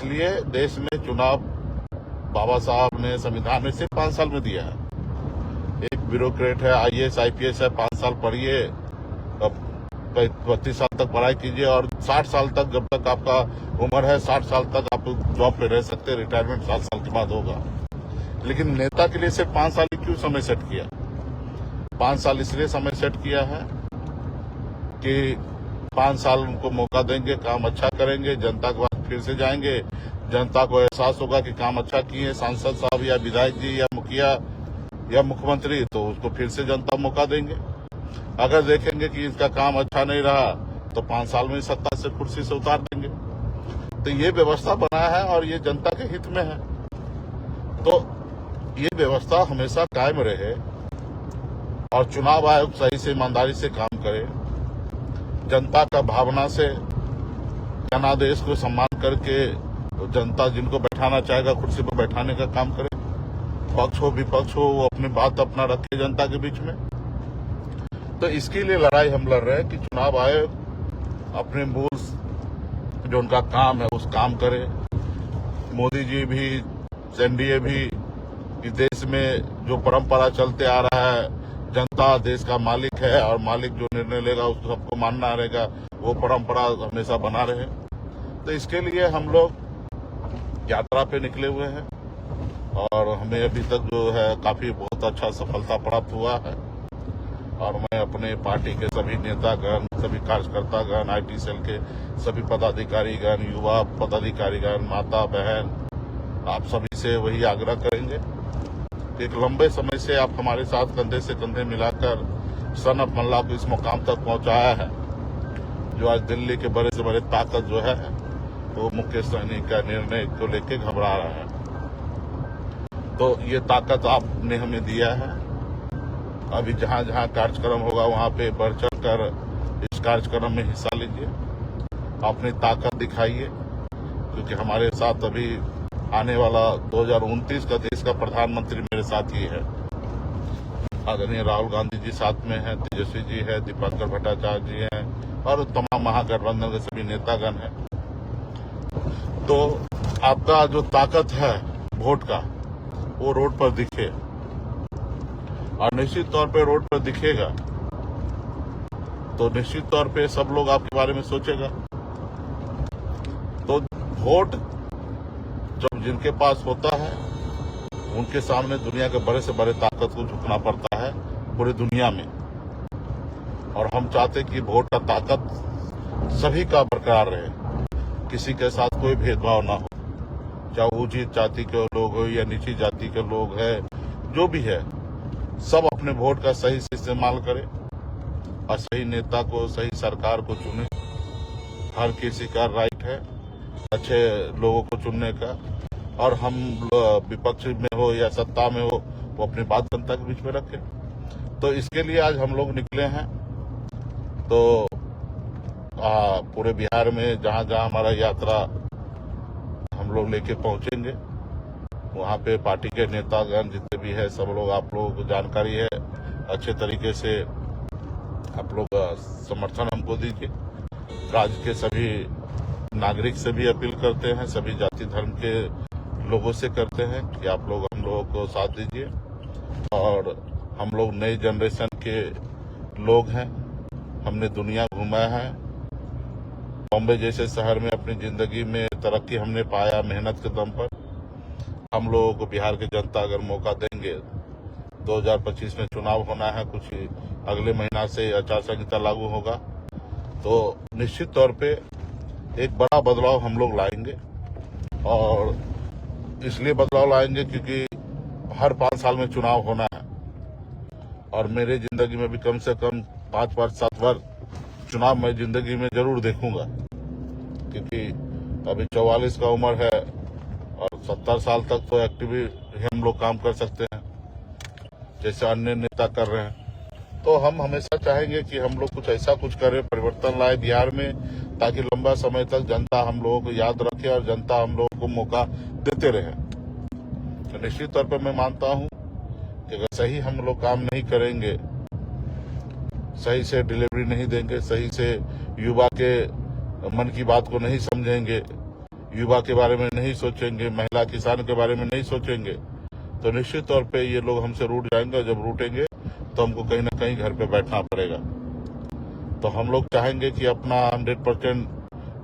इसलिए देश में चुनाव बाबा साहब ने संविधान में सिर्फ 5 साल में दिया है। एक ब्यूरोक्रेट है, IAS IPS है, 5 साल पढ़िए, 32 साल तक पढ़ाई कीजिए और 60 साल तक, जब तक आपका उम्र है 60 साल तक आप जॉब पे रह सकते हैं। रिटायरमेंट 7 साल के बाद होगा। लेकिन नेता के लिए सिर्फ 5 साल ही क्यों समय सेट किया? 5 साल इसलिए समय सेट किया है कि 5 साल उनको मौका देंगे, काम अच्छा करेंगे, जनता के पास फिर से जाएंगे, जनता को एहसास होगा कि काम अच्छा किए सांसद साहब या विधायक जी या मुखिया या मुख्यमंत्री, तो उसको फिर से जनता मौका देंगे। अगर देखेंगे कि इसका काम अच्छा नहीं रहा तो 5 साल में सत्ता से कुर्सी से उतार देंगे। तो ये व्यवस्था बना है और ये जनता के हित में है। तो ये व्यवस्था हमेशा कायम रहे और चुनाव आयोग सही से ईमानदारी से काम करे, जनता का भावना से जनादेश को सम्मान करके जनता जिनको बैठाना चाहेगा कुर्सी पर बैठाने का काम करे। पक्ष हो विपक्ष हो, वो अपनी बात अपना रखे जनता के बीच में। तो इसके लिए लड़ाई हम लड़ रहे हैं कि चुनाव आयोग अपने मूल जो उनका काम है उस काम करे। मोदी जी भी, एनडीए भी, इस देश में जो परंपरा चलते आ रहा है, जनता देश का मालिक है और मालिक जो निर्णय लेगा उसको सबको मानना रहेगा, वो परंपरा हमेशा बना रहे। तो इसके लिए हम लोग यात्रा पे निकले हुए हैं और हमें अभी तक जो है काफी बहुत अच्छा सफलता प्राप्त हुआ है। और मैं अपने पार्टी के सभी नेतागण, सभी कार्यकर्तागण, IT सेल के सभी पदाधिकारीगण, युवा पदाधिकारीगण, माता बहन, आप सभी से वही आग्रह करेंगे कि एक लंबे समय से आप हमारे साथ कंधे से कंधे मिलाकर सन ऑफ मल्ला को इस मुकाम तक पहुंचाया है, जो आज दिल्ली के बड़े से बड़े ताकत जो है वो मुकेश सहनी का निर्णय को लेकर घबरा रहा है। तो ये ताकत आपने हमें दिया है। अभी जहां जहां कार्यक्रम होगा वहां पे बढ़ चढ़ कर इस कार्यक्रम में हिस्सा लीजिए, अपनी ताकत दिखाइए, क्योंकि हमारे साथ अभी आने वाला 2029 का देश का प्रधानमंत्री मेरे साथ ही है। आदरणीय राहुल गांधी जी साथ में है, तेजस्वी जी है, दीपंकर भट्टाचार्य जी हैं और तमाम महागठबंधन के सभी नेतागण हैं। तो आपका जो ताकत है वोट का, वो रोड पर दिखे और निश्चित तौर पे रोड पर दिखेगा तो निश्चित तौर पे सब लोग आपके बारे में सोचेगा। तो वोट जब जिनके पास होता है उनके सामने दुनिया के बड़े से बड़े ताकत को झुकना पड़ता है पूरी दुनिया में। और हम चाहते कि वोट का ताकत सभी का बरकरार रहे, किसी के साथ कोई भेदभाव ना हो, चाहे ऊंची जाति के लोग हो या नीची जाति के लोग है, जो भी है, सब अपने वोट का सही से इस्तेमाल करें और सही नेता को, सही सरकार को चुने। हर किसी का राइट है अच्छे लोगों को चुनने का, और हम विपक्ष में हो या सत्ता में हो, वो अपनी बात जनता के बीच में रखें। तो इसके लिए आज हम लोग निकले हैं। तो पूरे बिहार में जहां जहां हमारा यात्रा हम लोग लेके पहुंचेंगे, वहां पे पार्टी के नेतागण जितने भी है सब लोग, आप लोगों को जानकारी है, अच्छे तरीके से आप लोग समर्थन हमको दीजिए। राज्य के सभी नागरिक से भी अपील करते हैं, सभी जाति धर्म के लोगों से करते हैं कि आप लोग हम लोगों को साथ दीजिए। और हम लोग नई जनरेशन के लोग हैं, हमने दुनिया घूमा है, बॉम्बे जैसे शहर में अपनी जिंदगी में तरक्की हमने पाया मेहनत के दम पर। हम लोगों को बिहार की जनता अगर मौका देंगे, 2025 में चुनाव होना है, कुछ अगले महीना से आचार संहिता लागू होगा, तो निश्चित तौर पे एक बड़ा बदलाव हम लोग लाएंगे। और इसलिए बदलाव लाएंगे क्योंकि हर 5 साल में चुनाव होना है और मेरे जिंदगी में भी कम से कम 5 बार 7 बार चुनाव मैं जिंदगी में जरूर देखूंगा, क्योंकि अभी 44 का उम्र है और 70 साल तक तो एक्टिव हम लोग काम कर सकते हैं जैसे अन्य नेता कर रहे हैं। तो हम हमेशा चाहेंगे कि हम लोग कुछ ऐसा कुछ करें, परिवर्तन लाए बिहार में, ताकि लंबा समय तक जनता हम लोगों को याद रखे और जनता हम लोगों को मौका देते रहे। तो निश्चित तौर पर मैं मानता हूं कि अगर सही हम लोग काम नहीं करेंगे, सही से डिलीवरी नहीं देंगे, सही से युवा के मन की बात को नहीं समझेंगे, युवा के बारे में नहीं सोचेंगे, महिला किसान के बारे में नहीं सोचेंगे, तो निश्चित तौर पे ये लोग हमसे रूठ जाएंगे। जब रूठेंगे तो हमको कहीं ना कहीं घर पे बैठना पड़ेगा। तो हम लोग चाहेंगे कि अपना 100%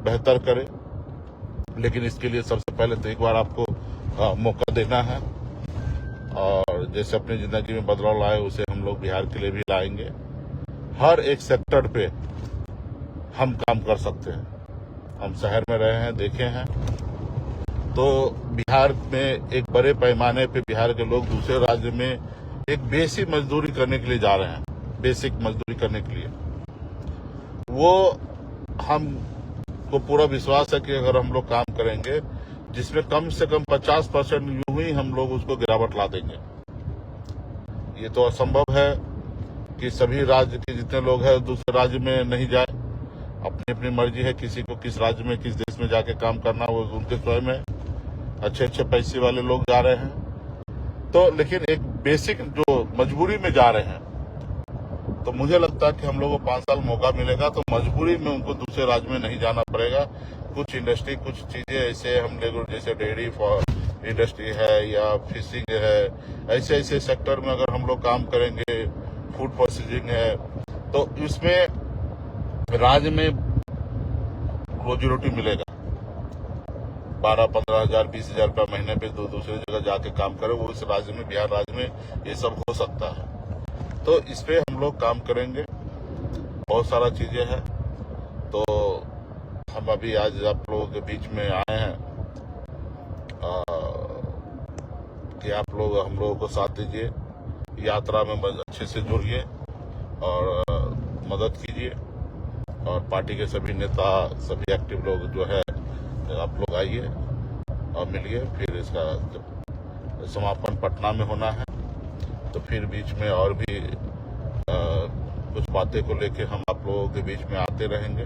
बेहतर करें, लेकिन इसके लिए सबसे पहले तो एक बार आपको मौका देना है, और जैसे अपनी जिंदगी में बदलाव लाए उसे हम लोग बिहार के लिए भी लाएंगे। हर एक सेक्टर पे हम काम कर सकते हैं। हम शहर में रहे हैं, देखे हैं, तो बिहार में एक बड़े पैमाने पे बिहार के लोग दूसरे राज्य में एक बेसिक मजदूरी करने के लिए जा रहे हैं। बेसिक मजदूरी करने के लिए वो हमको पूरा विश्वास है कि अगर हम लोग काम करेंगे जिसमें कम से कम 50% यूं ही हम लोग उसको गिरावट ला देंगे। ये तो असंभव है कि सभी राज्य के जितने लोग हैं दूसरे राज्य में नहीं जाए। अपनी अपनी मर्जी है, किसी को किस राज्य में किस देश में जाके काम करना वो उनके स्वयं है। अच्छे अच्छे पैसे वाले लोग जा रहे हैं, तो लेकिन एक बेसिक जो मजबूरी में जा रहे हैं, तो मुझे लगता है कि हम लोगों को 5 साल मौका मिलेगा तो मजबूरी में उनको दूसरे राज्य में नहीं जाना पड़ेगा। कुछ इंडस्ट्री, कुछ चीजें ऐसे हम लोग जैसे डेयरी इंडस्ट्री है या फिशिंग है, ऐसे ऐसे सेक्टर में अगर हम लोग काम करेंगे, फूड प्रोसेसिंग है, तो इसमें राज्य में रोजी रोटी मिलेगा। 12-15 हजार 20 हजार रुपया महीने पे दूसरे जगह जाके काम करे, वो इस राज्य में, बिहार राज्य में ये सब हो सकता है। तो इस पे हम लोग काम करेंगे। बहुत सारा चीजें हैं, तो हम अभी आज आप लोगों के बीच में आए हैं कि आप लोग हम लोगों को साथ दीजिए, यात्रा में अच्छे से जुड़िए और मदद कीजिए। और पार्टी के सभी नेता, सभी एक्टिव लोग जो है आप लोग आइए और मिलिए। फिर इसका जब समापन पटना में होना है तो फिर बीच में और भी कुछ बातें को लेके हम आप लोगों के बीच में आते रहेंगे।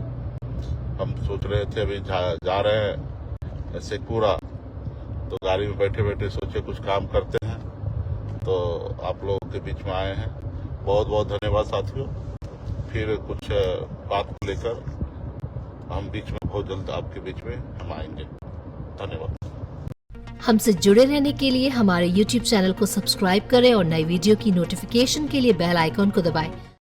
हम सोच रहे थे अभी जा रहे हैं शेखपुरा, तो गाड़ी में बैठे बैठे सोचे कुछ काम करते हैं, तो आप लोगों के बीच में आए हैं। बहुत बहुत धन्यवाद साथियों। फिर कुछ बात को लेकर हम बीच में बहुत जल्द आपके बीच में हम आएंगे। धन्यवाद। हमसे जुड़े रहने के लिए हमारे YouTube चैनल को सब्सक्राइब करें और नई वीडियो की नोटिफिकेशन के लिए बेल आइकॉन को दबाएं।